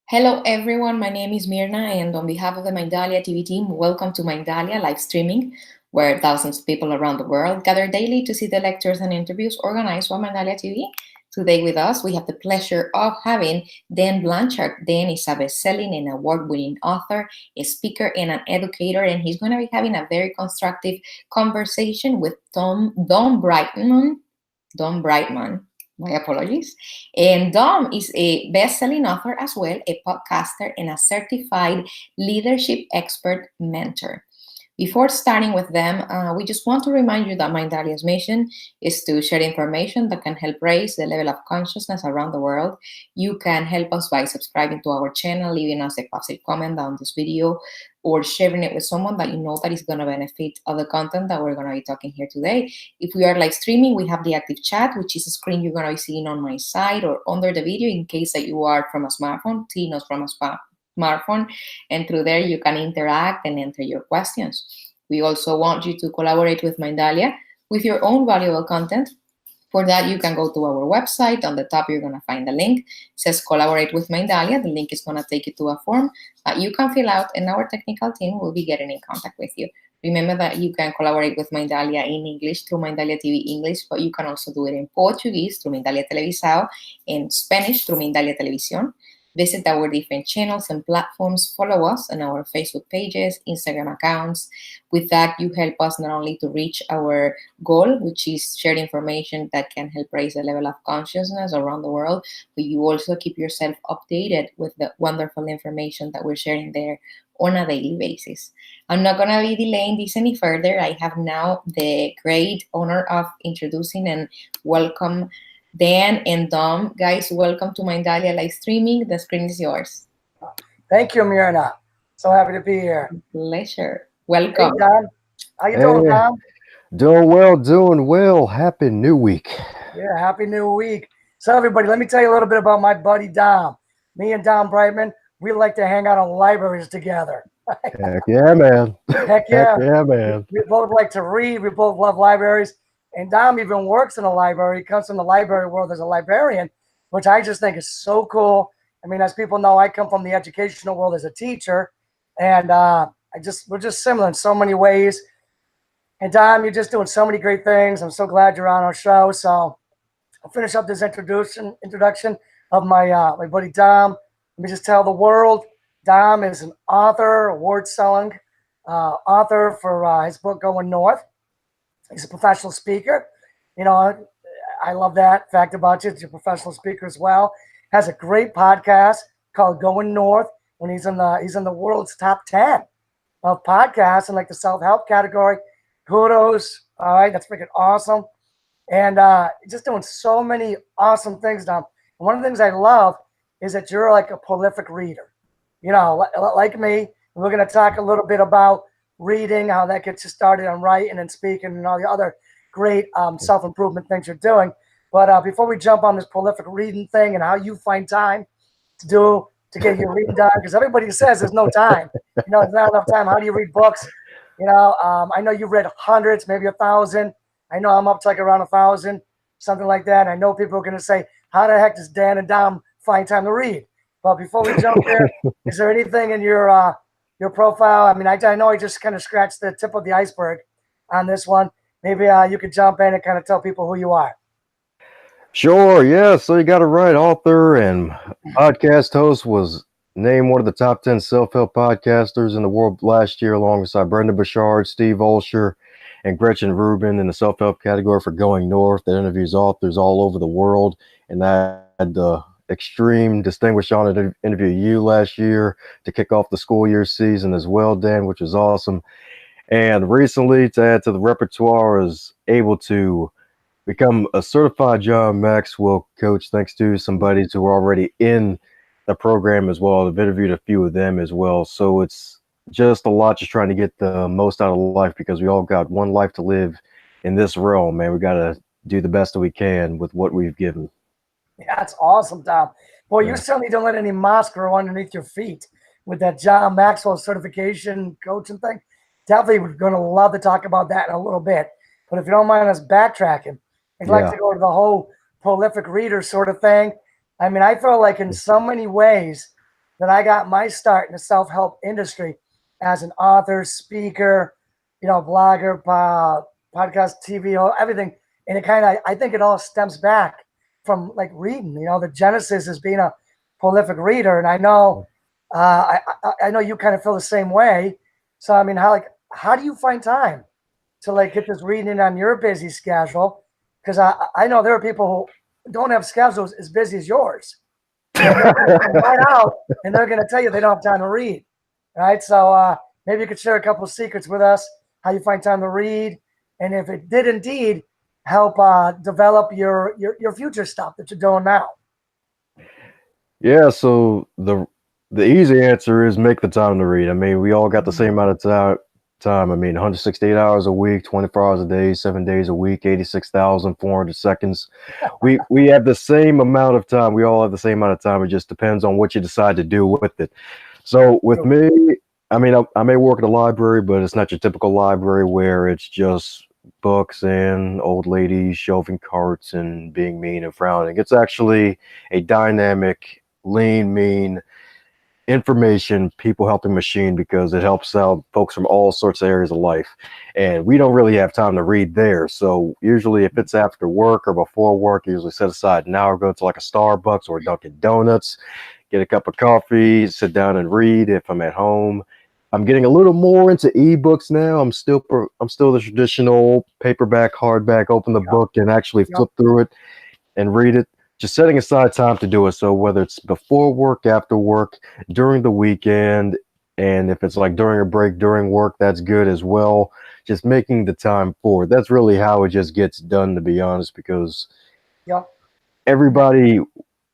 Hello everyone, my name is Mirna and on behalf of the Mindalia TV team, welcome to Mindalia live streaming, where thousands of people around the world gather daily to see the lectures and interviews organized by Mindalia TV. Today with us, we have the pleasure of having Dan Blanchard. Dan is a best-selling and award-winning author, a speaker, and an educator, and he's going to be having a very constructive conversation with Dom Brightmon. Dom Brightmon. My apologies. And Dom is a best-selling author as well, a podcaster, and a certified leadership expert mentor. Before starting with them, we just want to remind you that Mindalia's mission is to share information that can help raise the level of consciousness around the world. You can help us by subscribing to our channel, leaving us a positive comment down this video, or sharing it with someone that you know that is going to benefit of the content that we're going to be talking here today. If we are live streaming, we have the active chat, which is a screen you're going to be seeing on my side or under the video in case that you are from a smartphone, seeing us from a smartphone, and through there you can interact and enter your questions. We also want you to collaborate with Mindalia with your own valuable content. For that, you can go to our website. On the top, you're going to find a link. It says Collaborate with Mindalia. The link is going to take you to a form that you can fill out, and our technical team will be getting in contact with you. Remember that you can collaborate with Mindalia in English through Mindalia TV English, but you can also do it in Portuguese through Mindalia Televisao, in Spanish through Mindalia Televisión. Visit our different channels and platforms. Follow us on our Facebook pages, Instagram accounts. With that, you help us not only to reach our goal, which is share information that can help raise the level of consciousness around the world, but you also keep yourself updated with the wonderful information that we're sharing there on a daily basis. I'm not going to be delaying this any further. I have now the great honor of introducing and welcome Dan and Dom. Guys, welcome to Mindalia live streaming. The screen is yours. Thank you, Mirna. So happy to be here. Pleasure. Welcome. Hey, Dom. How you doing, Dom? Doing well. Happy New Week. Yeah, happy new week. So everybody, let me tell you a little bit about my buddy Dom. Me and Dom Brightmon, we like to hang out in libraries together. Heck yeah, man. Heck yeah. Heck yeah, man. We both like to read. We both love libraries. And Dom even works in a library. He comes from the library world as a librarian, which I just think is so cool. I mean, as people know, I come from the educational world as a teacher, and we're just similar in so many ways. And Dom, you're just doing so many great things. I'm so glad you're on our show. So I'll finish up this introduction of my buddy Dom. Let me just tell the world, Dom is an author, award-selling author for his book Going North. He's a professional speaker. You know, I love that fact about you. He's a professional speaker as well. Has a great podcast called Going North, when he's in the world's top 10 of podcasts in like the self-help category. Kudos. All right, that's freaking awesome. And just doing so many awesome things, Dom. And one of the things I love is that you're like a prolific reader. You know, like me. We're going to talk a little bit about reading, how that gets you started on writing and speaking and all the other great self-improvement things you're doing. But before we jump on this prolific reading thing and how you find time to get your reading done, because everybody says there's no time. You know, there's not enough time. How do you read books? You know, I know you've read hundreds, maybe 1,000. I know I'm up to like around 1,000, something like that. I know people are going to say, how the heck does Dan and Dom find time to read? But before we jump there, is there anything in your profile? I mean, I know I just kind of scratched the tip of the iceberg on this one. Maybe you could jump in and kind of tell people who you are. Sure, yeah. So you got it right. Author and podcast host, was named one of the top 10 self-help podcasters in the world last year, alongside Brendon Burchard, Steve Olsher, and Gretchen Rubin in the self-help category for Going North, that interviews authors all over the world. And I had the extreme distinguished honor to interview you last year to kick off the school year season as well, Dan, which was awesome. And recently, to add to the repertoire, is able to become a certified John Maxwell coach, thanks to some buddies who are already in the program as well. I've interviewed a few of them as well. So it's just a lot, just trying to get the most out of life, because we all got one life to live in this realm, man. We got to do the best that we can with what we've given. Yeah, that's awesome, Dom. Boy, you certainly don't let any moss grow underneath your feet with that John Maxwell certification coaching thing. Definitely, we're going to love to talk about that in a little bit. But if you don't mind us backtracking, I'd like to go to the whole prolific reader sort of thing. I mean, I feel like in so many ways, that I got my start in the self-help industry as an author, speaker, blogger, podcast, TV, everything. And I think it all stems back from like reading. The genesis is being a prolific reader. And I know, I know you kind of feel the same way. So I mean, how do you find time to like get this reading in on your busy schedule? Because I know there are people who don't have schedules as busy as yours. Right out, and they're going to tell you they don't have time to read. Right? So maybe you could share a couple of secrets with us, how you find time to read, and if it did indeed help develop your future stuff that you're doing now. Yeah, so the easy answer is make the time to read. I mean, we all got the same amount of time. I mean, 168 hours a week, 24 hours a day, 7 days a week, 86,400 seconds. We have the same amount of time. We all have the same amount of time. It just depends on what you decide to do with it. So with me, I mean, I may work at a library, but it's not your typical library where it's just books and old ladies shelving carts and being mean and frowning. It's actually a dynamic, lean, mean information people helping machine, because it helps out folks from all sorts of areas of life, and we don't really have time to read there. So usually if it's after work or before work, usually set aside an hour, go to like a Starbucks or a Dunkin' Donuts, get a cup of coffee, sit down and read. If I'm at home, I'm getting a little more into ebooks now. I'm still the traditional paperback, hardback, open the book and actually flip through it and read it. Just setting aside time to do it. So whether it's before work, after work, during the weekend, and if it's like during a break, during work, that's good as well. Just making the time for it. That's really how it just gets done, to be honest, because everybody,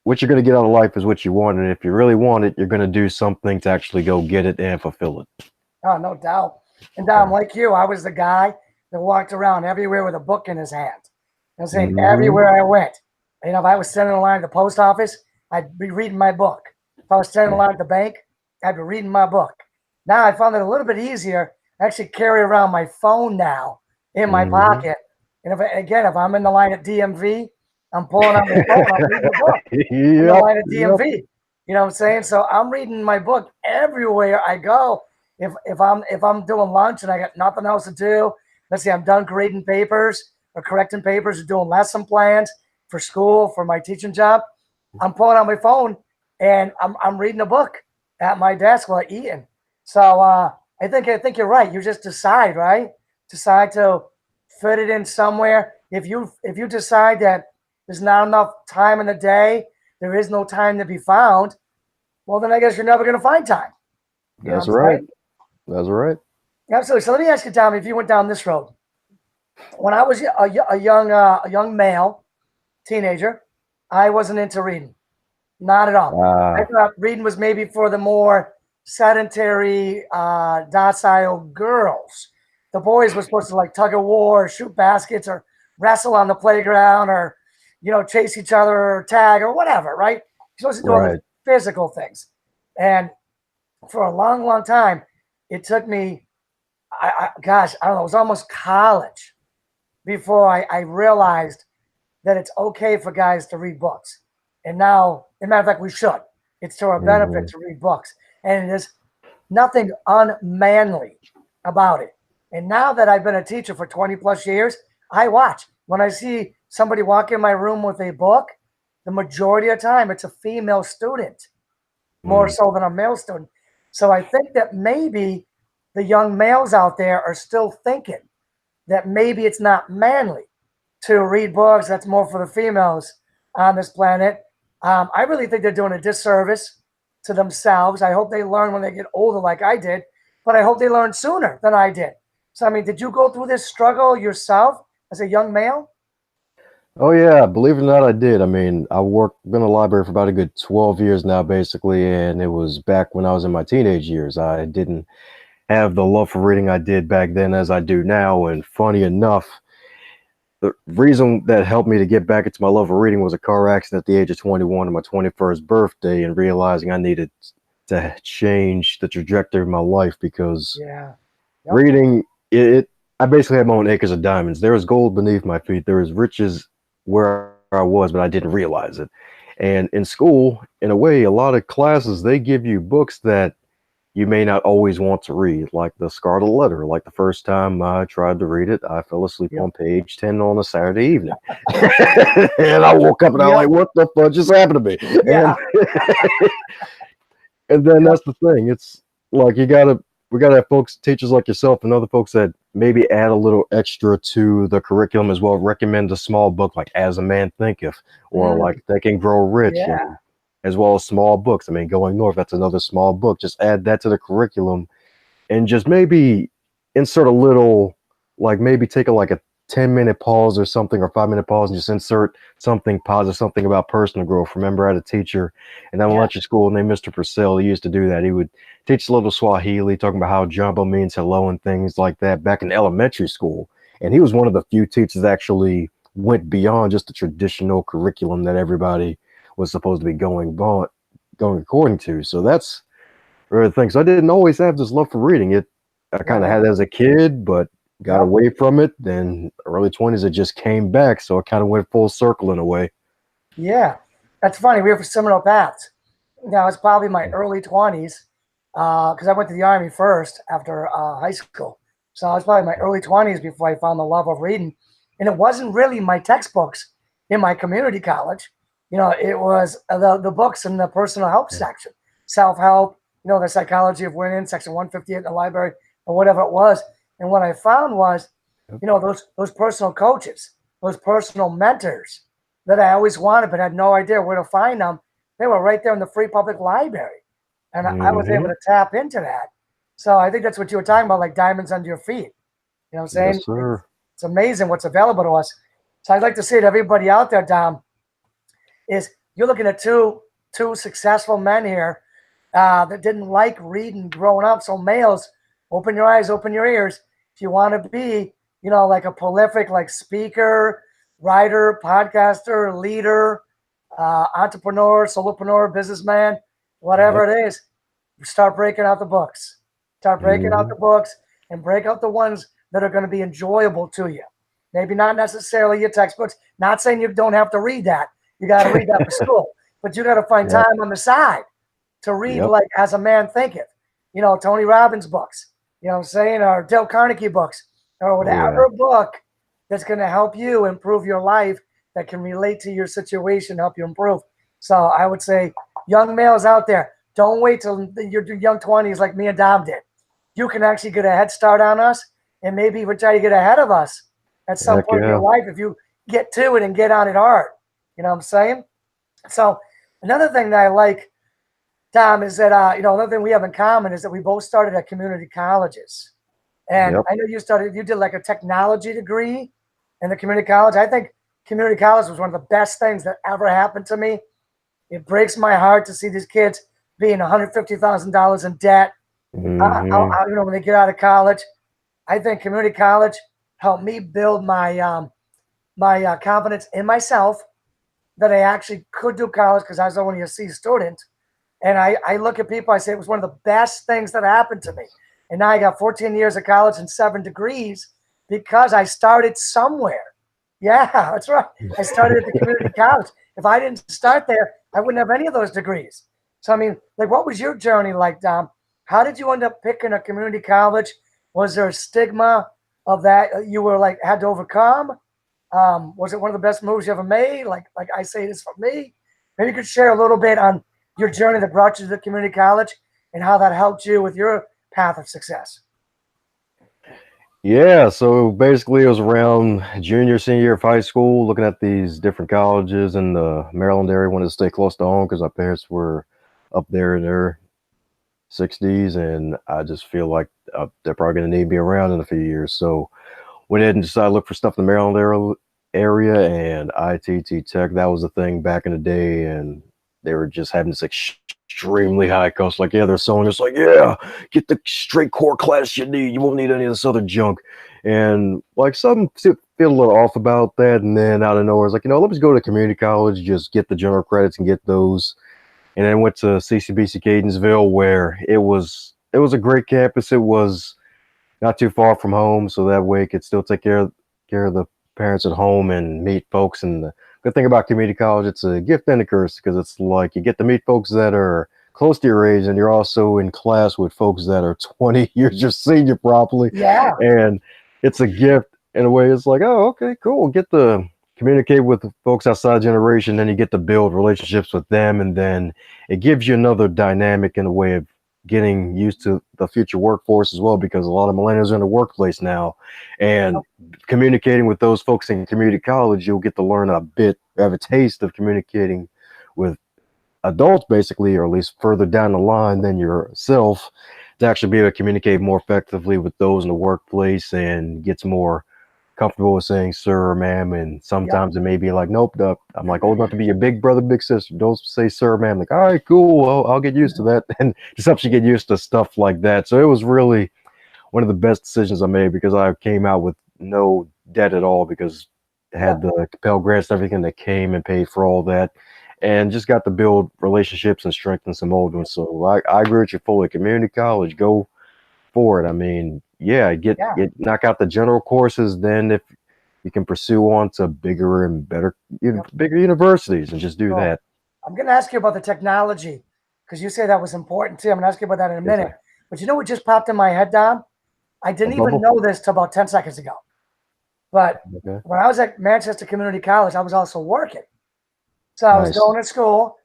what you're going to get out of life is what you want. And if you really want it, you're going to do something to actually go get it and fulfill it. Oh, no doubt. And Dom, like you, I was the guy that walked around everywhere with a book in his hand. I'm saying everywhere I went. If I was standing in line at the post office, I'd be reading my book. If I was standing in line at the bank, I'd be reading my book. Now I found it a little bit easier. I actually carry around my phone now in my pocket. And if I'm in the line at DMV, I'm pulling out my phone, I'm reading the book. In the line at DMV. You know what I'm saying? So I'm reading my book everywhere I go. If I'm doing lunch and I got nothing else to do, let's say I'm done grading papers or correcting papers or doing lesson plans for school, for my teaching job, I'm pulling out my phone and I'm reading a book at my desk while eating. So I think you're right. You just decide, right? Decide to fit it in somewhere. If you decide that there's not enough time in the day, there is no time to be found, well, then I guess you're never going to find time. That's right. That's right. Absolutely. So let me ask you, Tommy, if you went down this road. When I was a young male, teenager, I wasn't into reading. Not at all. I thought reading was maybe for the more sedentary, docile girls. The boys were supposed to like tug of war, or shoot baskets, or wrestle on the playground, or chase each other, or tag, or whatever, right? You're supposed to do all these physical things. And for a long, long time, it took me, I don't know, it was almost college before I realized that it's okay for guys to read books. And now, as a matter of fact, we should. It's to our benefit to read books. And there's nothing unmanly about it. And now that I've been a teacher for 20 plus years, I watch. When I see somebody walk in my room with a book, the majority of the time it's a female student, more so than a male student. So I think that maybe the young males out there are still thinking that maybe it's not manly to read books. That's more for the females on this planet. I really think they're doing a disservice to themselves. I hope they learn when they get older like I did, but I hope they learn sooner than I did. So, I mean, did you go through this struggle yourself as a young male? Oh, yeah. Believe it or not, I did. I mean, been in the library for about a good 12 years now, basically, and it was back when I was in my teenage years. I didn't have the love for reading I did back then as I do now, and funny enough, the reason that helped me to get back into my love of reading was a car accident at the age of 21 on my 21st birthday, and realizing I needed to change the trajectory of my life, because reading, I basically had my own acres of diamonds. There was gold beneath my feet. There was riches where I was, but I didn't realize it. And in school, in a way, a lot of classes, they give you books that you may not always want to read, like the Scarlet Letter. Like the first time I tried to read it, I fell asleep on page 10 on a Saturday evening. And I woke up and I was like, what the fuck just happened to me? Yeah. And then that's the thing. It's like we gotta have folks, teachers like yourself and other folks that maybe add a little extra to the curriculum as well. Recommend a small book like As a Man Thinketh or like Think and Grow Rich, and as well as small books. I mean, Going North, that's another small book. Just add that to the curriculum and just maybe insert a little, like maybe take a 10-minute pause or something, or 5-minute pause, and just insert something positive, something about personal growth. Remember, I had a teacher in elementary school named Mr. Purcell. He used to do that. He would teach a little Swahili, talking about how jumbo means hello and things like that back in elementary school. And he was one of the few teachers that actually went beyond just the traditional curriculum that everybody was supposed to be going according to. So that's one of the things. I didn't always have this love for reading. I kind of had it as a kid, but got away from it. Then early 20s, it just came back. So it kind of went full circle in a way. Yeah, that's funny. We have similar paths. Now, it's probably my early 20s because I went to the Army first after high school. So I was probably my early 20s before I found the love of reading. And it wasn't really my textbooks in my community college. It was the books in the personal help section, self-help, the psychology of winning, section 158 in the library, or whatever it was. And what I found was, those personal coaches, those personal mentors that I always wanted but had no idea where to find them, they were right there in the free public library. And I was able to tap into that. So I think that's what you were talking about, like diamonds under your feet. You know what I'm saying? Yes, sir. It's amazing what's available to us. So I'd like to say to everybody out there, Dom, is you're looking at two successful men here that didn't like reading growing up. So males, open your eyes, open your ears. If you want to be, like a prolific, like speaker, writer, podcaster, leader, entrepreneur, solopreneur, businessman, whatever it is, start breaking out the books. Start breaking out the books and break out the ones that are going to be enjoyable to you. Maybe not necessarily your textbooks. Not saying you don't have to read that. You got to read that for school. But you got to find time on the side to read like As a Man Thinketh. Tony Robbins books. You know what I'm saying? Or Dale Carnegie books. Or whatever book that's going to help you improve your life, that can relate to your situation, help you improve. So I would say, young males out there, don't wait till your young 20s like me and Dom did. You can actually get a head start on us and maybe even try to get ahead of us at some point in your life if you get to it and get on it hard. You know what I'm saying? So another thing that I like, Dom, is that, another thing we have in common is that we both started at community colleges. And I know you did like a technology degree in the community college. I think community college was one of the best things that ever happened to me. It breaks my heart to see these kids being $150,000 in debt. When they get out of college. I think community college helped me build my my confidence in myself that I actually could do college, because I was only a C student. And I look at people, I say it was one of the best things that happened to me. And now I got 14 years of college and 7 degrees because I started somewhere. Yeah, that's right. I started at the community college. If I didn't start there, I wouldn't have any of those degrees. So, I mean, like, what was your journey like, Dom? How did you end up picking a community college? Was there a stigma of that you were like had to overcome? Was it one of the best moves you ever made? Like I say, this for me. Maybe you could share a little bit on your journey that brought you to the community college and how that helped you with your path of success. Yeah, so basically it was around junior, senior year of high school, looking at these different colleges in the Maryland area. Wanted to stay close to home because my parents were up there in their 60s, and I just feel like they're probably going to need me around in a few years. So went ahead and decided to look for stuff in the Maryland area, and ITT Tech, that was the thing back in the day, and they were just having this extremely high cost. Like, they're selling us like, get the straight core class you need. You won't need any of this other junk. And like, something feel a little off about that. And then out of nowhere, it's like, let me go to community college, just get the general credits and get those. And then went to CCBC Catonsville, where it was a great campus. It was not too far from home, so that way it could still take care of the parents at home and meet folks in the good thing about community college, it's a gift and a curse because it's like you get to meet folks that are close to your age, and you're also in class with folks that are 20 years your senior probably. Yeah. And it's a gift in a way. It's like, oh, okay, cool. Get to communicate with folks outside generation, then you get to build relationships with them, and then it gives you another dynamic in a way of getting used to the future workforce as well, because a lot of millennials are in the workplace now, and communicating with those folks in community college, you'll get to learn a bit, have a taste of communicating with adults basically, or at least further down the line than yourself, to actually be able to communicate more effectively with those in the workplace, and gets more comfortable with saying sir or ma'am. And sometimes it may be like, nope, I'm like old enough to be your big brother, big sister, don't say sir or ma'am. Like, all right, cool, I'll get used to that. And just helps you get used to stuff like that. So it was really one of the best decisions I made, because I came out with no debt at all, because it had the Pell Grants and everything that came and paid for all that, and just got to build relationships and strengthen some old ones. So I agree with you fully. Community college, go for it. I mean, get knock out the general courses. Then if you can pursue on to bigger and better, bigger universities, and just do that. I'm going to ask you about the technology, because you say that was important too. I'm going to ask you about that in a minute. Sir. But you know what just popped in my head, Dom? I didn't even know this till about 10 seconds ago. But when I was at Manchester Community College, I was also working. So I was going to school,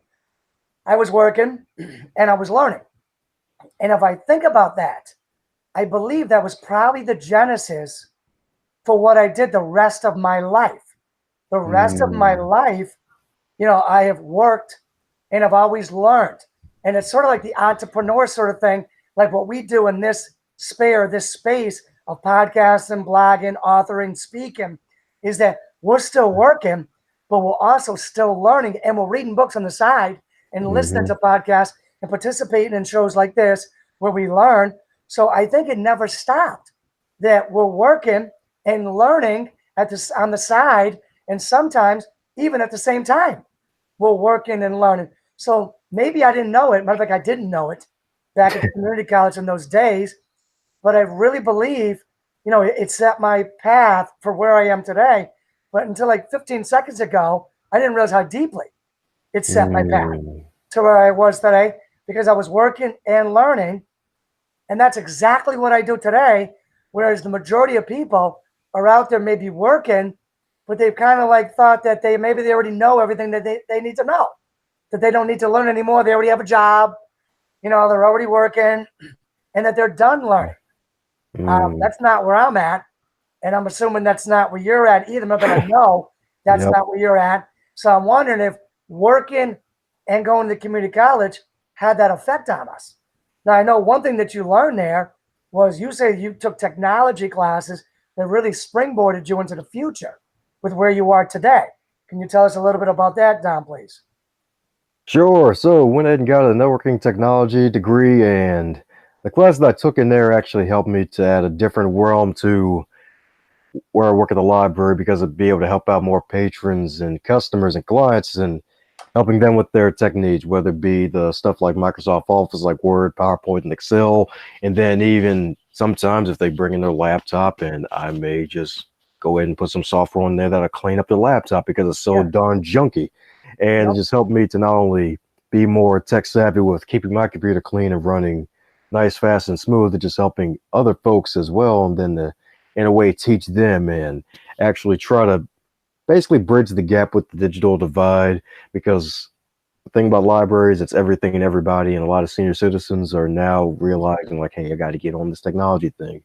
I was working, and I was learning. And if I think about that, I believe that was probably the genesis for what I did the rest of my life. The rest of my life, I have worked and I've always learned. And it's sort of like the entrepreneur sort of thing, like what we do in this space of podcasting, blogging, authoring, speaking, is that we're still working, but we're also still learning, and we're reading books on the side and listening to podcasts and participating in shows like this where we learn. So I think it never stopped, that we're working and learning on the side, and sometimes even at the same time, we're working and learning. So maybe I didn't know it. Matter of fact, I didn't know it back at the community college in those days, but I really believe, it set my path for where I am today. But until like 15 seconds ago, I didn't realize how deeply it set my path to where I was today, because I was working and learning. And that's exactly what I do today. Whereas the majority of people are out there maybe working, but they've kind of like thought that they already know everything that they need to know, that they don't need to learn anymore. They already have a job, they're already working, and that they're done learning. That's not where I'm at. And I'm assuming that's not where you're at either, but I know that's not where you're at. So I'm wondering if working and going to community college had that effect on us. Now, I know one thing that you learned there was, you say you took technology classes that really springboarded you into the future with where you are today. Can you tell us a little bit about that, Don, please? Sure. So went ahead and got a networking technology degree, and the class that I took in there actually helped me to add a different realm to where I work at the library, because I'd be able to help out more patrons and customers and clients, and helping them with their tech needs, whether it be the stuff like Microsoft Office, like Word, PowerPoint, and Excel. And then even sometimes if they bring in their laptop, and I may just go ahead and put some software on there that'll clean up their laptop because it's so darn junky. And it just helped me to not only be more tech savvy with keeping my computer clean and running nice, fast, and smooth, but just helping other folks as well. And then to, in a way, teach them and actually try to basically bridge the gap with the digital divide, because the thing about libraries, it's everything and everybody, and a lot of senior citizens are now realizing like, hey, I got to get on this technology thing.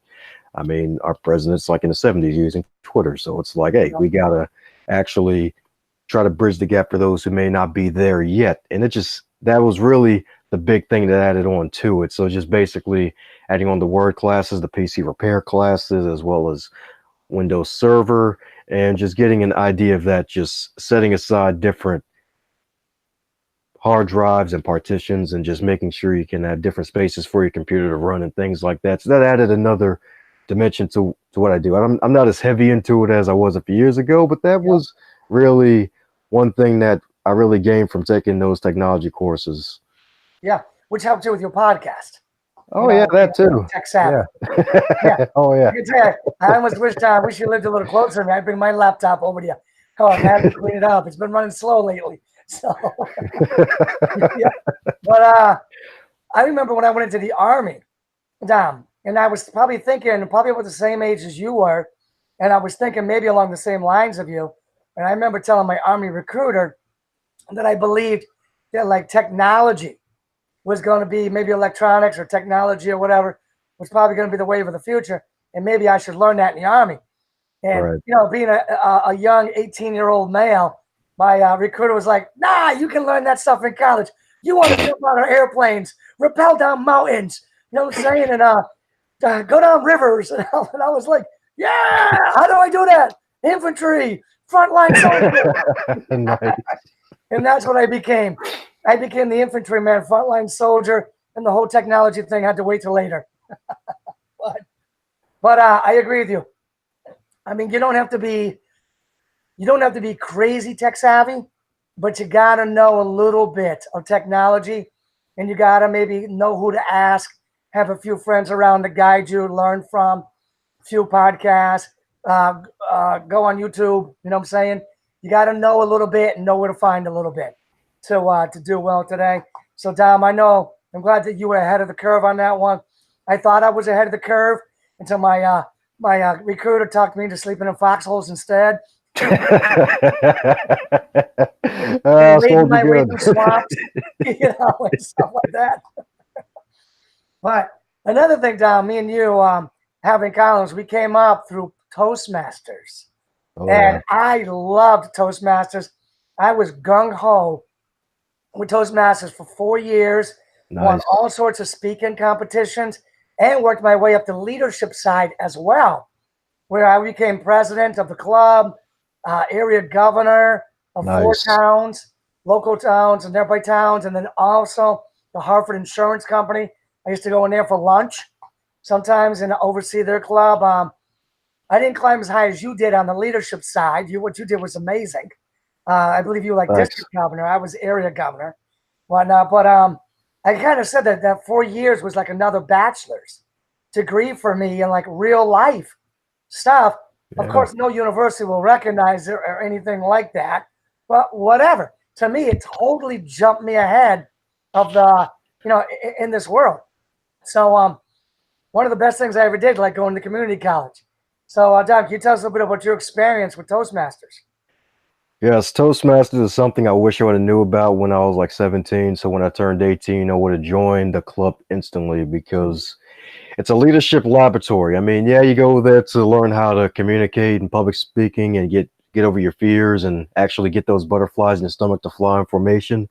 I mean, our president's like in the 70s using Twitter, so it's like, hey, we got to actually try to bridge the gap for those who may not be there yet. And that was really the big thing that added on to it. So just basically adding on the Word classes, the PC repair classes, as well as Windows Server, and just getting an idea of that, just setting aside different hard drives and partitions, and just making sure you can have different spaces for your computer to run and things like that. So that added another dimension to what I do. I'm not as heavy into it as I was a few years ago, but that was really one thing that I really gained from taking those technology courses. Yeah, which helped you with your podcast. Oh, that too. Tech savvy. Yeah. Oh, yeah. I can tell you, I almost wish you lived a little closer to me. I'd bring my laptop over to you. Oh, I had to clean it up. It's been running slow lately. So, yeah. But I remember when I went into the Army, Dom, and I was probably thinking, probably about the same age as you were, and I was thinking maybe along the same lines of you. And I remember telling my Army recruiter that I believed that like technology was going to be, maybe electronics or technology or whatever was probably going to be the wave of the future, and maybe I should learn that in the Army. And Right. you know, being a young 18-year-old male, my recruiter was like, "Nah, you can learn that stuff in college. You want to jump out of airplanes, rappel down mountains, you know what I'm saying, and go down rivers." And I was like, "Yeah, how do I do that? Infantry, frontline soldier." Nice. And that's what I became. I became the infantryman, frontline soldier, and the whole technology thing had to wait till later. but I agree with you. I mean, you don't have to be crazy tech savvy, but you gotta know a little bit of technology, and you gotta maybe know who to ask, have a few friends around to guide you, learn from, a few podcasts, go on YouTube. You know what I'm saying? You gotta know a little bit and know where to find a little bit to do well today. So Dom, I'm glad that you were ahead of the curve on that one. I thought I was ahead of the curve until my recruiter talked me into sleeping in foxholes instead. Raiding my way through swamps, you know, and stuff like that. But another thing, Dom, me and you have in common, we came up through Toastmasters. Oh, And yeah. I loved Toastmasters. I was gung-ho with Toastmasters for 4 years, won Nice. all sorts of speaking competitions, and worked my way up the leadership side as well, where I became president of the club, area governor of 4 Nice. towns, local towns and nearby towns, and then also the Hartford Insurance Company. I used to go in there for lunch sometimes and oversee their club. I didn't climb as high as you did on the leadership side. What you did was amazing. I believe you were like Thanks. district governor. I was area governor. Whatnot. But I kind of said that 4 years was like another bachelor's degree for me in like real life stuff. Of Yeah. course, no university will recognize it or anything like that. But whatever. To me, it totally jumped me ahead of the, you know, in this world. So one of the best things I ever did, like going to community college. So, Don, can you tell us a little bit about your experience with Toastmasters? Yes, Toastmasters is something I wish I would have knew about when I was like 17. So when I turned 18, I would have joined the club instantly because it's a leadership laboratory. I mean, yeah, you go there to learn how to communicate in public speaking and get over your fears and actually get those butterflies in your stomach to fly in formation.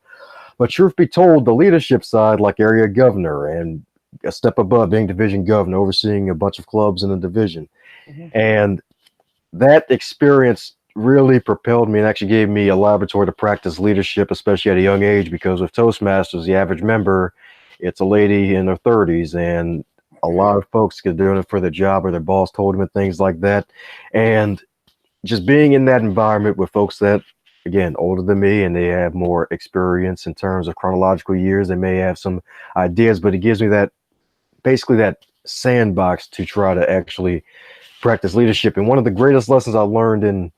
But truth be told, the leadership side, like area governor and a step above being division governor, overseeing a bunch of clubs in the division. And that experience really propelled me and actually gave me a laboratory to practice leadership, especially at a young age, because with Toastmasters, the average member, it's a lady in their 30s, and a lot of folks get doing it for their job or their boss told them and things like that. And just being in that environment with folks that, again, older than me, and they have more experience in terms of chronological years, they may have some ideas, but it gives me that, basically that sandbox to try to actually practice leadership. And one of the greatest lessons I learned in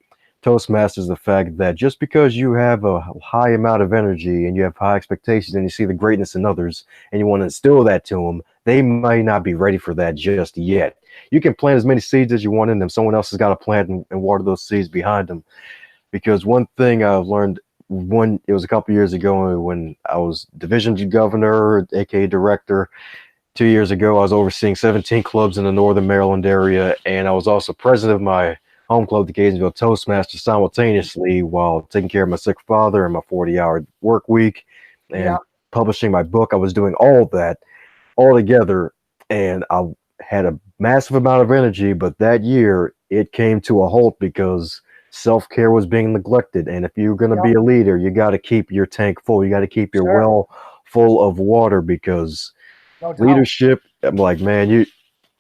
Toastmasters is the fact that just because you have a high amount of energy and you have high expectations and you see the greatness in others and you want to instill that to them, they might not be ready for that just yet. You can plant as many seeds as you want in them. Someone else has got to plant and water those seeds behind them. Because one thing I've learned, it was a couple years ago when I was division governor, aka director. 2 years ago, I was overseeing 17 clubs in the Northern Maryland area, and I was also president of my home club, the Gainesville Toastmasters, simultaneously while taking care of my sick father and my 40-hour work week and publishing my book. I was doing all of that all together, and I had a massive amount of energy, but that year it came to a halt because self-care was being neglected. And if you're going to be a leader, you got to keep your tank full. You got to keep your well full of water, because leadership, I'm like, man,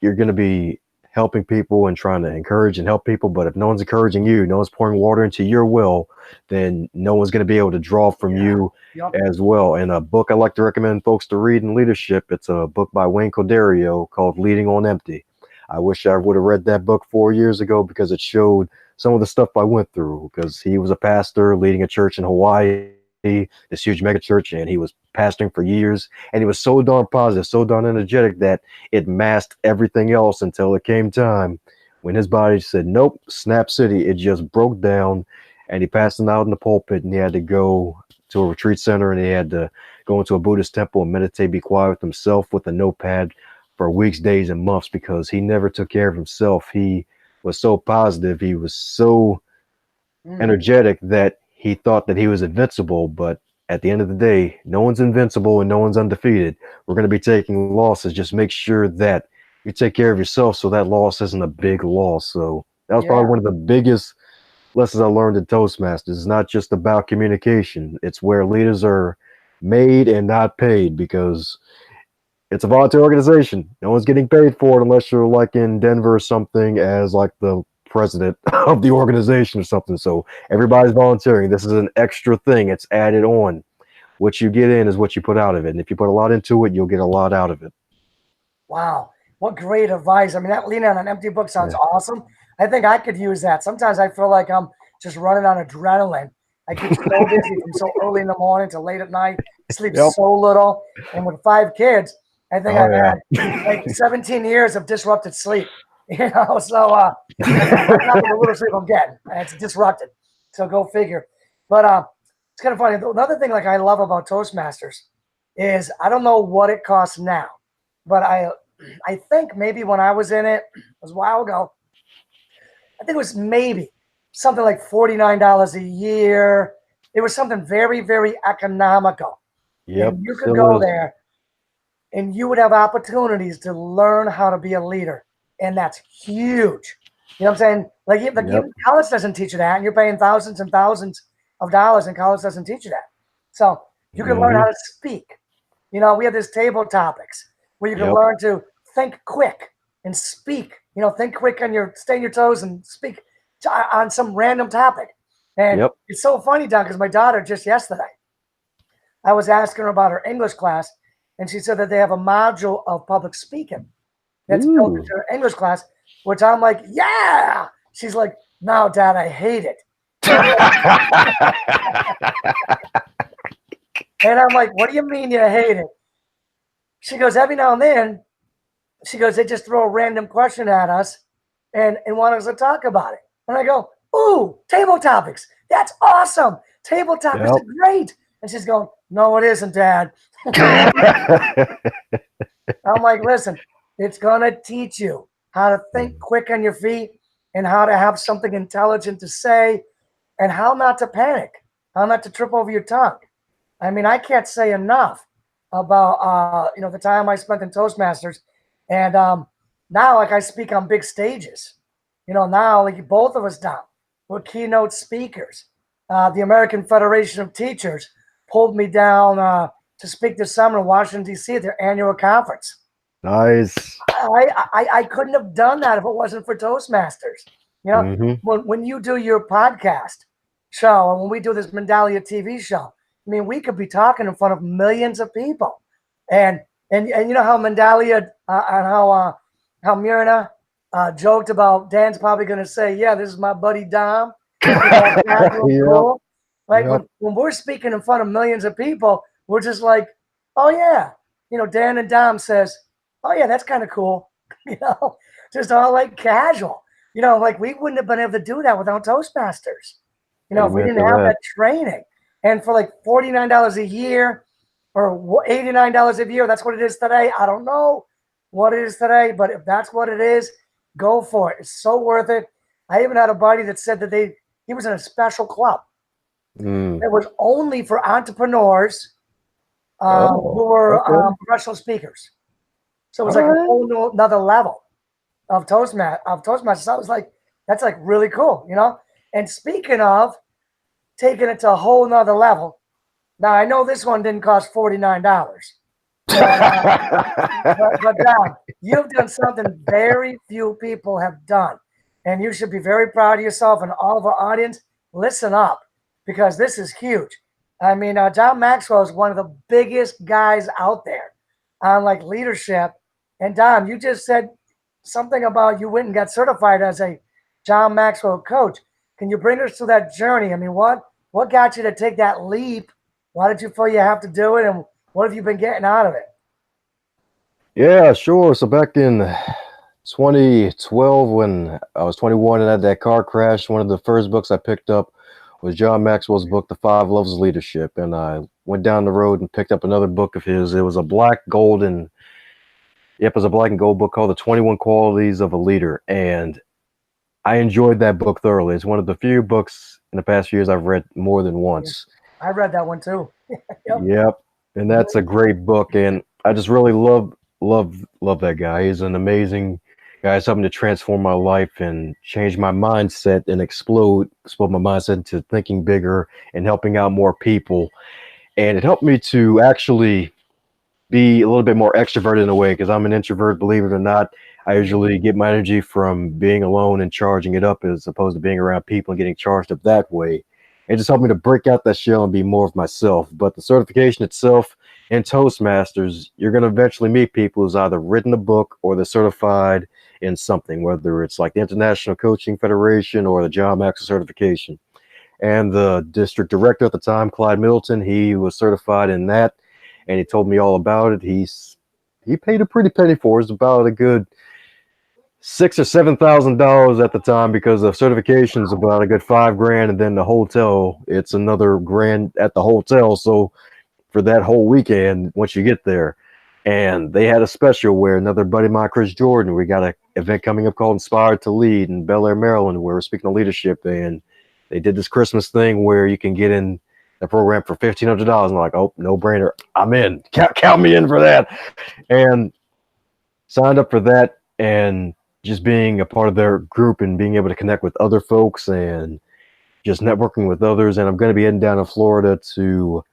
you're going to be helping people and trying to encourage and help people, but if no one's encouraging you, no one's pouring water into your well, then no one's going to be able to draw from you as well. And a book I like to recommend folks to read in leadership, it's a book by Wayne Cordeiro called Leading on Empty. I wish I would have read that book 4 years ago, because it showed some of the stuff I went through, because he was a pastor leading a church in Hawaii, this huge mega church, and he was pastoring for years, and he was so darn positive, so darn energetic that it masked everything else until it came time when his body said, nope, Snap City. It just broke down, and he passed out in the pulpit, and he had to go to a retreat center, and he had to go into a Buddhist temple and meditate, be quiet with himself with a notepad for weeks, days, and months, because he never took care of himself. He was so positive, he was so energetic that he thought that he was invincible. But at the end of the day, no one's invincible and no one's undefeated. We're going to be taking losses. Just make sure that you take care of yourself so that loss isn't a big loss. So that was probably one of the biggest lessons I learned in Toastmasters. It's not just about communication. It's where leaders are made and not paid, because it's a volunteer organization. No one's getting paid for it unless you're like in Denver or something as like the president of the organization or something. So everybody's volunteering. This is an extra thing. It's added on. What you get in is what you put out of it. And if you put a lot into it, you'll get a lot out of it. Wow. What great advice. I mean, that leaning on an empty book sounds awesome. I think I could use that. Sometimes I feel like I'm just running on adrenaline. I get so busy from so early in the morning to late at night, sleep so little. And with 5 kids, I think I've had like 17 years of disrupted sleep. You know, so not the little sleep I'm getting. It's disrupted. So go figure. But it's kind of funny. Another thing like I love about Toastmasters is I don't know what it costs now, but I think maybe when I was in it, was a while ago, I think it was maybe something like $49 a year. It was something very, very economical. Yep. And you could go there and you would have opportunities to learn how to be a leader. And that's huge. You know what I'm saying? Like even college doesn't teach you that, and you're paying thousands and thousands of dollars, and college doesn't teach you that. So you can learn how to speak. You know, we have this table topics where you can learn to think quick and speak. You know, think quick on stay on your toes and speak on some random topic. And it's so funny, Don, because my daughter just yesterday, I was asking her about her English class, and she said that they have a module of public speaking that's built into her English class, which I'm like, yeah. She's like, no, Dad, I hate it. And I'm like, what do you mean you hate it? She goes, every now and then, she goes, they just throw a random question at us and want us to talk about it. And I go, ooh, table topics. That's awesome. Table topics are great. And she's going, no, it isn't, Dad. I'm like, listen, it's going to teach you how to think quick on your feet and how to have something intelligent to say and how not to panic, how not to trip over your tongue. I mean, I can't say enough about, the time I spent in Toastmasters. And now, like, I speak on big stages. You know, now, like, both of us down. We're keynote speakers. The American Federation of Teachers pulled me down to speak this summer in Washington, D.C. at their annual conference. Nice. I couldn't have done that if it wasn't for Toastmasters. You know, when you do your podcast show and when we do this Mindalia TV show, I mean, we could be talking in front of millions of people. And you know how Mindalia and how Myrna joked about Dan's probably going to say, yeah, this is my buddy Dom. Cool. Like when we're speaking in front of millions of people, we're just like, oh, yeah. You know, Dan and Dom says, oh, yeah, that's kind of cool. You know, just all like casual. You know, like we wouldn't have been able to do that without Toastmasters. You know, if we didn't have that training. And for like $49 a year or $89 a year, that's what it is today. I don't know what it is today, but if that's what it is, go for it. It's so worth it. I even had a buddy that said that he was in a special club. It was only for entrepreneurs who were professional speakers. So it was like a whole another level of Toastmasters. So I was like, that's like really cool, you know? And speaking of taking it to a whole nother level, now I know this one didn't cost $49. But Don, you've done something very few people have done. And you should be very proud of yourself and all of our audience. Listen up, because this is huge. I mean, John Maxwell is one of the biggest guys out there on like leadership. And Don, you just said something about you went and got certified as a John Maxwell Coach. Can you bring us through that journey? I mean, what got you to take that leap? Why did you feel you have to do it? And what have you been getting out of it? Yeah, sure. So back in 2012, when I was 21 and had that car crash, one of the first books I picked up was John Maxwell's book, The 5 Loves of Leadership. And I went down the road and picked up another book of his. It was a black and gold book called The 21 Qualities of a Leader. And I enjoyed that book thoroughly. It's one of the few books in the past few years I've read more than once. I read that one too. Yep. And that's a great book. And I just really love that guy. He's an amazing guy. It's something to transform my life and change my mindset and explode my mindset into thinking bigger and helping out more people. And it helped me to actually be a little bit more extroverted in a way, because I'm an introvert, believe it or not. I usually get my energy from being alone and charging it up as opposed to being around people and getting charged up that way. It just helped me to break out that shell and be more of myself. But the certification itself in Toastmasters, you're going to eventually meet people who's either written a book or they're certified in something, whether it's like the International Coaching Federation or the John Maxwell certification. And the district director at the time, Clyde Middleton, he was certified in that, and he told me all about it. He paid a pretty penny for it. It was about a good $6,000 or $7,000 at the time, because the certification is about a good $5,000, and then the hotel, it's another grand at the hotel. So for that whole weekend, once you get there, and they had a special where another buddy of mine, Chris Jordan, we got an event coming up called Inspired to Lead in Bel Air, Maryland, where we're speaking of leadership, and they did this Christmas thing where you can get in the program for $1,500. I'm like, oh, no brainer, I'm in. Count me in for that. And signed up for that, and just being a part of their group and being able to connect with other folks and just networking with others. And I'm going to be heading down to Florida to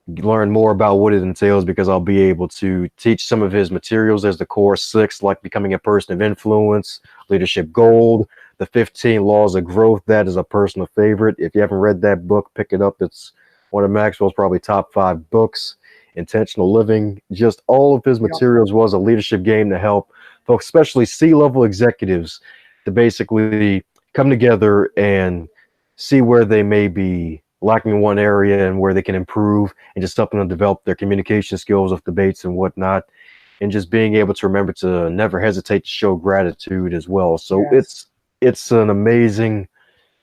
learn more about what it entails, because I'll be able to teach some of his materials. There's the core 6, like becoming a person of influence, leadership gold, the 15 laws of growth. That is a personal favorite. If you haven't read that book, pick it up. It's one of Maxwell's probably top 5 books. Intentional living, just all of his materials was a leadership game to help folks, especially C-level executives, to basically come together and see where they may be lacking in one area and where they can improve, and just helping them develop their communication skills with debates and whatnot, and just being able to remember to never hesitate to show gratitude as well. So it's an amazing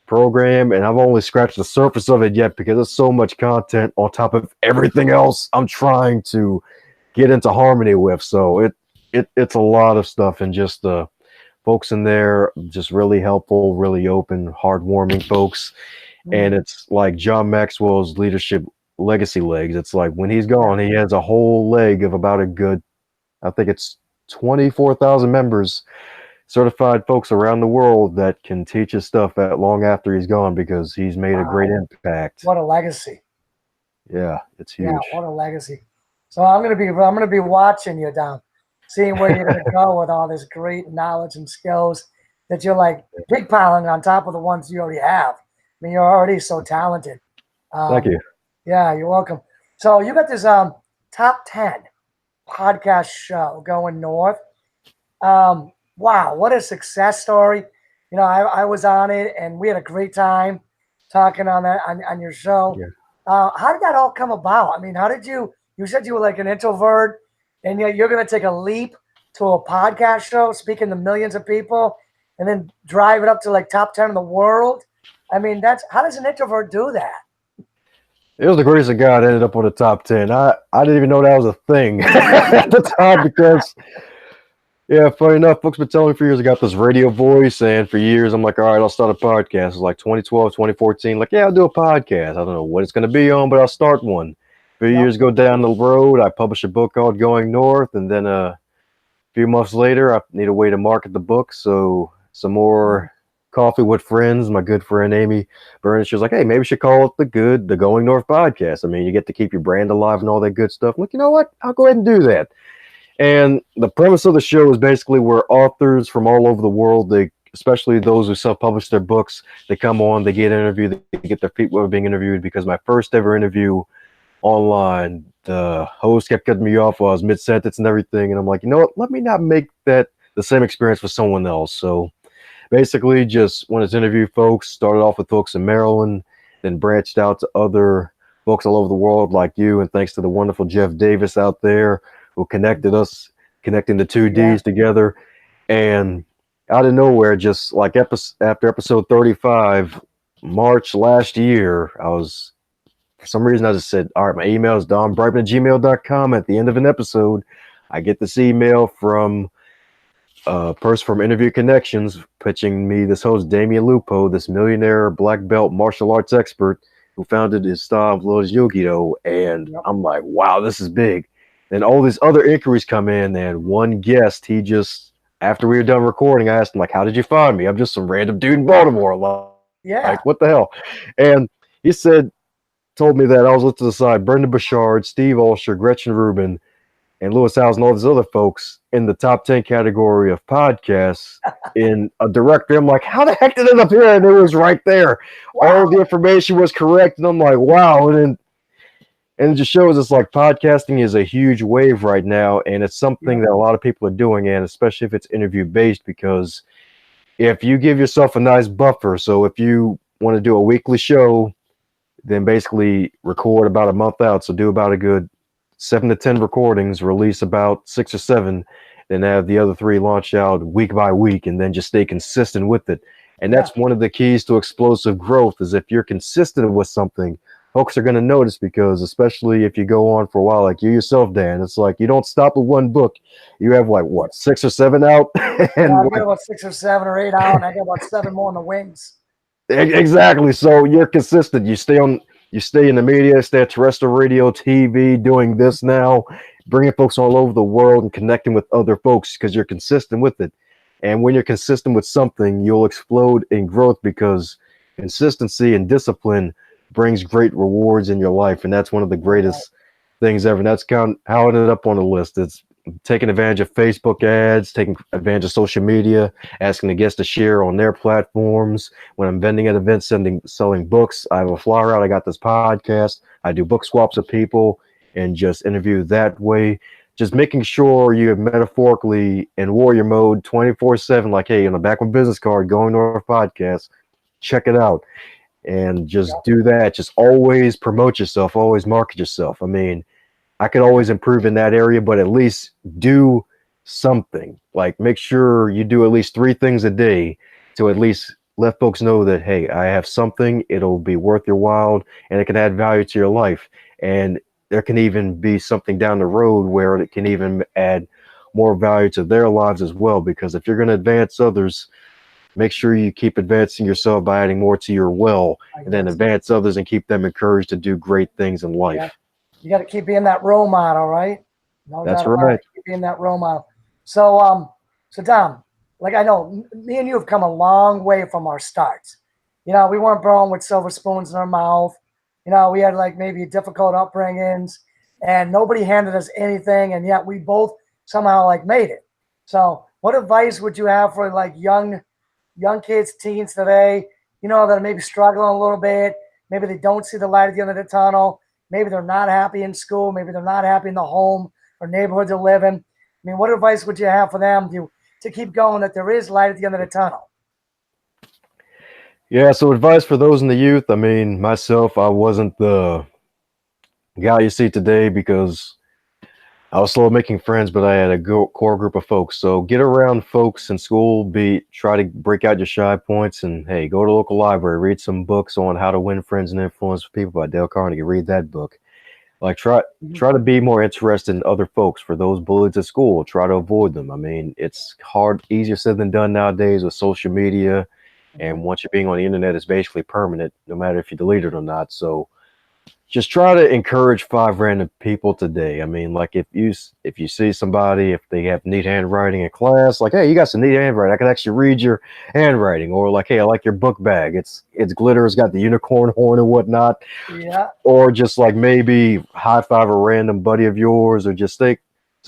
program, and I've only scratched the surface of it yet, because there's so much content on top of everything else I'm trying to get into harmony with. So it's a lot of stuff, and just the folks in there just really helpful, really open, heartwarming folks. And it's like John Maxwell's leadership legacy legs. It's like when he's gone, he has a whole leg of about a good, I think it's 24,000 members, certified folks around the world that can teach his stuff long after he's gone, because he's made a great impact. What a legacy. Yeah, it's huge. Yeah, what a legacy. So I'm gonna be watching you, Dom, seeing where you're gonna go with all this great knowledge and skills that you're like big piling on top of the ones you already have. I mean, you're already so talented. Thank you. Yeah, you're welcome. So you got this top 10 podcast show going north. Wow, what a success story. You know, I was on it, and we had a great time talking on that on your show. Yeah. How did that all come about? I mean, how did you said you were like an introvert, and yet you're going to take a leap to a podcast show, speaking to millions of people, and then drive it up to like top 10 in the world? I mean, how does an introvert do that? It was the grace of God ended up on the top 10. I didn't even know that was a thing at the time, because, yeah, funny enough, folks been telling me for years I got this radio voice, and for years I'm like, all right, I'll start a podcast. It's like 2012, 2014, like, yeah, I'll do a podcast. I don't know what it's going to be on, but I'll start one. A few years go down the road, I published a book called Going North, and then a few months later, I need a way to market the book, so some more coffee with friends. My good friend Amy Burns, she was like, hey, maybe we should call it the Going North podcast. I mean, you get to keep your brand alive and all that good stuff. I'm like, you know what? I'll go ahead and do that. And the premise of the show is basically where authors from all over the world, especially those who self-publish their books, they come on, they get interviewed, they get their feet wet being interviewed. Because my first ever interview online, the host kept cutting me off while I was mid-sentence and everything. And I'm like, you know what? Let me not make that the same experience for someone else. So basically just wanted to interview folks. Started off with folks in Maryland, then branched out to other folks all over the world like you. And thanks to the wonderful Jeff Davis out there who connected us, connecting the two Ds together. And out of nowhere, just like after episode 35, March last year, for some reason, I just said, all right, my email is donbrightmon@gmail.com. At the end of an episode, I get this email from a person from Interview Connections pitching me this host, Damian Lupo, this millionaire black belt martial arts expert who founded his style of Lotus Yogido. And I'm like, wow, this is big. Then all these other inquiries come in, and one guest, he just, after we were done recording, I asked him, like, how did you find me? I'm just some random dude in Baltimore. Like, what the hell? And he told me that I was lifted aside Brendan Bouchard, Steve Olsher, Gretchen Rubin, and Lewis Howes and all these other folks in the top 10 category of podcasts in a directory. I'm like, how the heck did it end up here? And it was right there. Wow. All the information was correct. And I'm like, wow. And it just shows us like podcasting is a huge wave right now. And it's something that a lot of people are doing, and especially if it's interview based, because if you give yourself a nice buffer, so if you want to do a weekly show, then basically record about a month out. So do about a good 7 to 10 recordings, release about 6 or 7, then have the other 3 launch out week by week, and then just stay consistent with it. And that's one of the keys to explosive growth, is if you're consistent with something, folks are going to notice, because especially if you go on for a while, like you yourself, Dan, it's like you don't stop with one book. You have like, what, 6 or 7 out? And I got about 6 or 7 or 8 out, and I got about 7 more in the wings. Exactly. So you're consistent. You stay in the media, stay at terrestrial radio, TV, doing this now, bringing folks all over the world and connecting with other folks, because you're consistent with it. And when you're consistent with something, you'll explode in growth, because consistency and discipline brings great rewards in your life. And that's one of the greatest things ever. And that's kind of how it ended up on the list. It's taking advantage of Facebook ads, taking advantage of social media, asking the guests to share on their platforms. When I'm vending at events, selling books, I have a flyer out. I got this podcast. I do book swaps with people and just interview that way. Just making sure you're metaphorically in warrior mode 24/7. Like, hey, on the back of my business card, going to our podcast, check it out. And just do that. Just always promote yourself, always market yourself. I mean, I could always improve in that area, but at least do something. Like, make sure you do at least 3 things a day to at least let folks know that, hey, I have something, it'll be worth your while, and it can add value to your life. And there can even be something down the road where it can even add more value to their lives as well. Because if you're going to advance others, make sure you keep advancing yourself by adding more to your well, and then advance others and keep them encouraged to do great things in life. Yeah. You got to keep being that role model, right? No, that's right. Keep being that role model. So, Dom, like, I know me and you have come a long way from our starts. You know, we weren't born with silver spoons in our mouth. You know, we had like maybe difficult upbringings, and nobody handed us anything, and yet we both somehow like made it. So, what advice would you have for like young kids, teens today? You know, that are maybe struggling a little bit. Maybe they don't see the light at the end of the tunnel. Maybe they're not happy in school. Maybe they're not happy in the home or neighborhood they live in. I mean, what advice would you have for them to keep going, that there is light at the end of the tunnel? Yeah, so advice for those in the youth. I mean, myself, I wasn't the guy you see today because I was slow at making friends, but I had a core group of folks. So get around folks in school, try to break out your shy points, and hey, go to a local library, read some books on how to win friends and influence people by Dale Carnegie. Read that book. Like, try to be more interested in other folks. For those bullies at school, try to avoid them. I mean, it's easier said than done nowadays with social media. And once you're being on the internet, it's basically permanent, no matter if you delete it or not. So just try to encourage 5 random people today. I mean, like, if you see somebody, if they have neat handwriting in class, like, hey, you got some neat handwriting, I can actually read your handwriting. Or like, hey, I like your book bag. It's glitter, it's got the unicorn horn and whatnot. Yeah. Or just like maybe high five a random buddy of yours, or just stay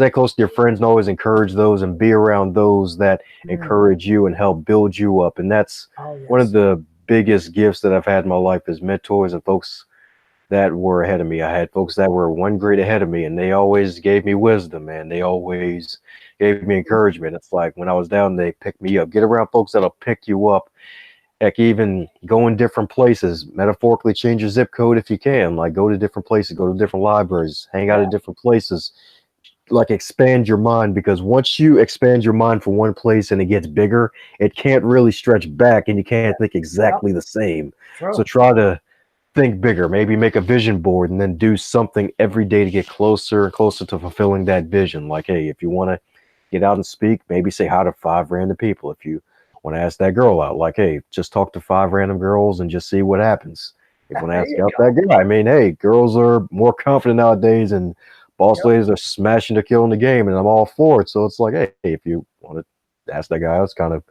close to your friends and always encourage those and be around those that encourage you and help build you up. And that's one of the biggest gifts that I've had in my life, is mentors and folks that were ahead of me. I had folks that were one grade ahead of me, and they always gave me wisdom, and they always gave me encouragement. It's like when I was down, they picked me up. Get around folks that'll pick you up. Heck, even go in different places. Metaphorically, change your zip code if you can. Like, go to different places, go to different libraries, hang out at different places. Like, expand your mind, because once you expand your mind for one place and it gets bigger, it can't really stretch back, and you can't think exactly the same. True. So try to think bigger. Maybe make a vision board and then do something every day to get closer and closer to fulfilling that vision. Like, hey, if you want to get out and speak, maybe say hi to 5 random people. If you want to ask that girl out, like, hey, just talk to 5 random girls and just see what happens. If you want to ask out that guy, I mean, hey, girls are more confident nowadays, and boss ladies are smashing to killing the game, and I'm all for it. So it's like, hey, if you want to ask that guy out, it's kind of,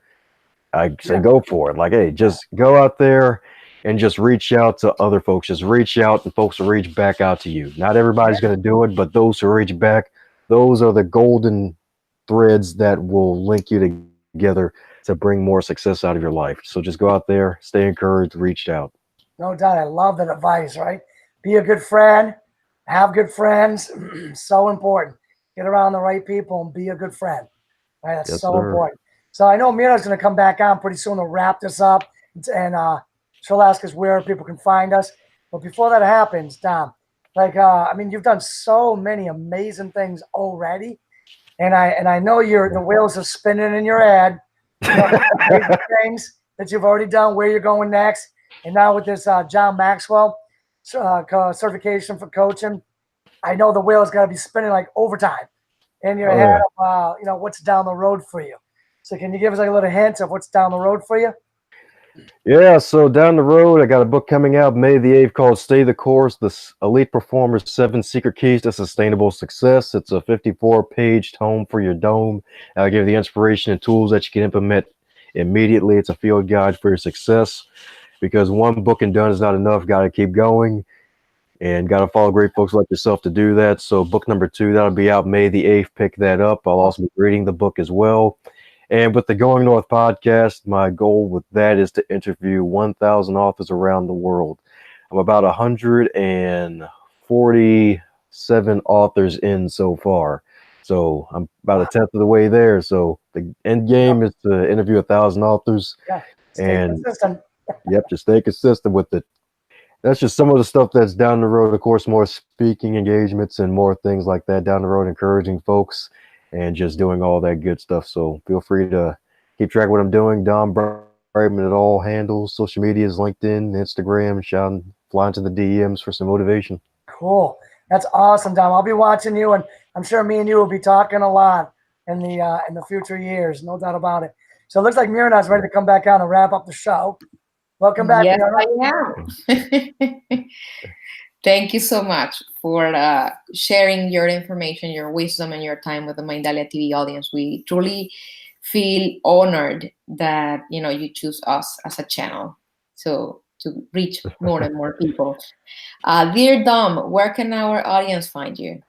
I say go for it. Like, hey, just go out there and just reach out to other folks. Just reach out, and folks will reach back out to you. Not everybody's going to do it, but those who reach back, those are the golden threads that will link you together to bring more success out of your life. So just go out there, stay encouraged, reach out. No doubt. I love that advice, right? Be a good friend, have good friends. So important. Get around the right people and be a good friend. Right? That's important. So I know Mira's going to come back on pretty soon to wrap this up, and she'll ask us where people can find us. But before that happens, Dom, like, I mean, you've done so many amazing things already. And I know the wheels are spinning in your head. You know, things that you've already done, where you're going next. And now with this John Maxwell certification for coaching, I know the wheel's got to be spinning like overtime in your head of, you know, what's down the road for you. So can you give us like a little hint of what's down the road for you? Yeah, so down the road, I got a book coming out May the 8th called Stay the Course, The Elite Performer's 7 Secret Keys to Sustainable Success. It's a 54-page tome for your dome. I'll give you the inspiration and tools that you can implement immediately. It's a field guide for your success, because one book and done is not enough. Got to keep going, and got to follow great folks like yourself to do that. So book number 2, that'll be out May the 8th. Pick that up. I'll also be reading the book as well. And with the Going North podcast, my goal with that is to interview 1,000 authors around the world. I'm about 147 authors in so far. So I'm about a tenth of the way there. So the end game is to interview 1,000 authors. Yeah, stay consistent. Just stay consistent with it. That's just some of the stuff that's down the road. Of course, more speaking engagements and more things like that down the road, encouraging folks and just doing all that good stuff. So feel free to keep track of what I'm doing. Dom Brightmon at all handles, social medias, LinkedIn, Instagram, flying to the DMs for some motivation. Cool. That's awesome, Dom. I'll be watching you, and I'm sure me and you will be talking a lot in the future years. No doubt about it. So it looks like Mirna's ready to come back on and wrap up the show. Welcome back. Yes, Mirna. I am. Thank you so much for sharing your information, your wisdom, and your time with the Mindalia TV audience. We truly feel honored that you choose us as a channel to reach more and more people. Dear Dom, where can our audience find you?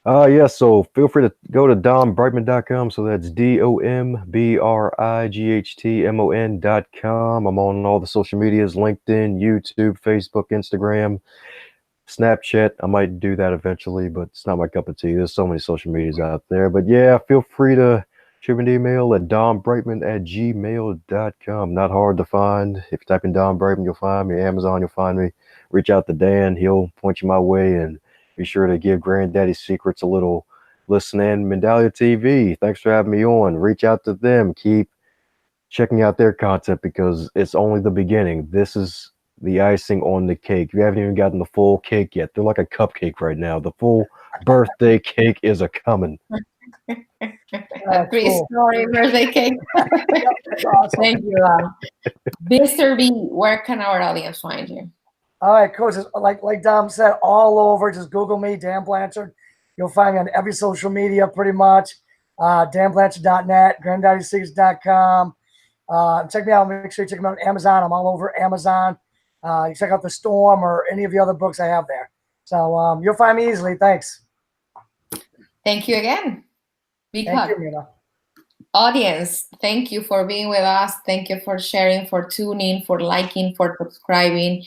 So feel free to go to dombrightmon.com. So that's dombrightmon.com. I'm on all the social medias, LinkedIn, YouTube, Facebook, Instagram, Snapchat. I might do that eventually, but it's not my cup of tea. There's so many social medias out there. But yeah, feel free to shoot me an email at dombrightmon@gmail.com. Not hard to find. If you type in Dom Brightmon, you'll find me. Amazon, you'll find me. Reach out to Dan. He'll point you my way, and be sure to give Granddaddy Secrets a little listen in. Mindalia TV, thanks for having me on. Reach out to them. Keep checking out their content, because it's only the beginning. This is the icing on the cake. You haven't even gotten the full cake yet. They're like a cupcake right now. The full birthday cake is a coming. A 3-story birthday cake. Awesome. Thank you. Mr. B, where can our audience find you? All right, Coach. Like Dom said, all over. Just Google me, Dan Blanchard. You'll find me on every social media pretty much. DanBlanchard.net, GranddaddySecrets.com. Check me out. Make sure you check me out on Amazon. I'm all over Amazon. You check out The Storm or any of the other books I have there. So you'll find me easily. Thanks. Thank you again. Thank you, Mina. Audience, thank you for being with us. Thank you for sharing, for tuning, for liking, for subscribing.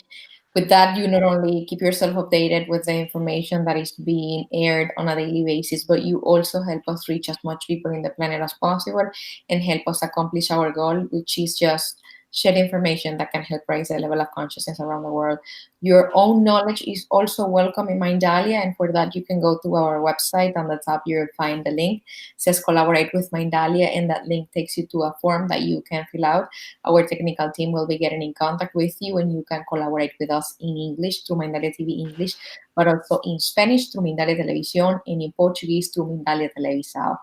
With that, you not only keep yourself updated with the information that is being aired on a daily basis, but you also help us reach as much people in the planet as possible and help us accomplish our goal, which is just share information that can help raise the level of consciousness around the world. Your own knowledge is also welcome in Mindalia, and for that you can go to our website. On the top you'll find the link. It says collaborate with Mindalia, and that link takes you to a form that you can fill out. Our technical team will be getting in contact with you, and you can collaborate with us in English through Mindalia TV English, but also in Spanish through Mindalia Televisión, and in Portuguese through Mindalia Televisao.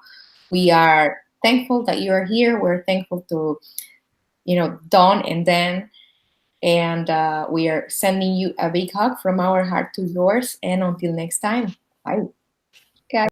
We are thankful that you are here. We're thankful to Don and Dan, and we are sending you a big hug from our heart to yours. And until next time, bye.